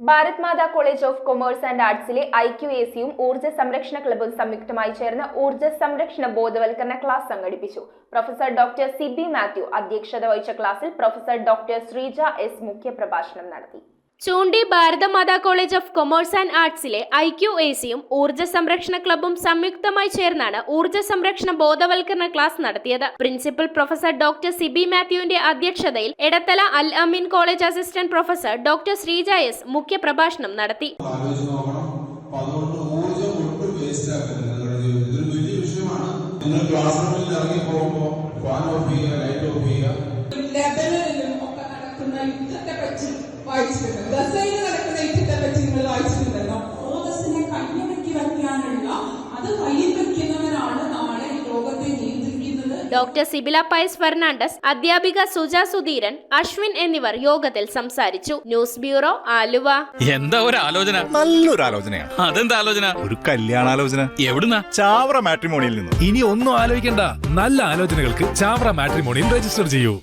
Bharat Mata college of commerce and ആർട്സിലെ IQACയും ഊർജ്ജ സംരക്ഷണ ക്ലബ്ബും സംയുക്തമായി ചേർന്ന് ഊർജ്ജ സംരക്ഷണ ബോധവൽക്കരണ ക്ലാസ് സംഘടിപ്പിച്ചു. പ്രൊഫസർ ഡോക്ടർ സിബി മാത്യു അധ്യക്ഷത വഹിച്ച ക്ലാസ്സിൽ പ്രൊഫസർ ഡോക്ടർ ശ്രീജ എസ് മുഖ്യപ്രഭാഷണം നടത്തി. ചൂണ്ടി Bharat Mata college of commerce and ആർട്സിലെ IQACയും ഊർജ്ജ സംരക്ഷണ ക്ലബ്ബും സംയുക്തമായി ചേർന്നാണ് ഊർജ്ജ സംരക്ഷണ ബോധവൽക്കരണ ക്ലാസ് നടത്തിയത്. പ്രിൻസിപ്പൽ പ്രൊഫസർ ഡോക്ടർ സിബി മാത്യുവിന്റെ അധ്യക്ഷതയിൽ Edathala Al Ameen college assistant professor doctor Sreeja S മുഖ്യപ്രഭാഷണം നടത്തി. ഡോക്ടർ സിബില പയസ് ഫെർണാണ്ടസ്, അധ്യാപിക സുജ സുധീരൻ, അശ്വിൻ എന്നിവർ യോഗത്തിൽ സംസാരിച്ചു. News bureau, Aluva. എന്താ ഒരു ആലോചന? നല്ലൊരു ആലോചനയാണ്. അതെന്താ ആലോചന? ഒരു കല്യാണാലോചന. എവിടുന്നാ? ചാവറ മാട്രിമോണിയിൽ നിന്ന്. ഇനി ഒന്നും ആലോചിക്കണ്ട, നല്ല ആലോചനകൾക്ക് ചാവറ മാട്രിമോണിയിൽ രജിസ്റ്റർ ചെയ്യൂ.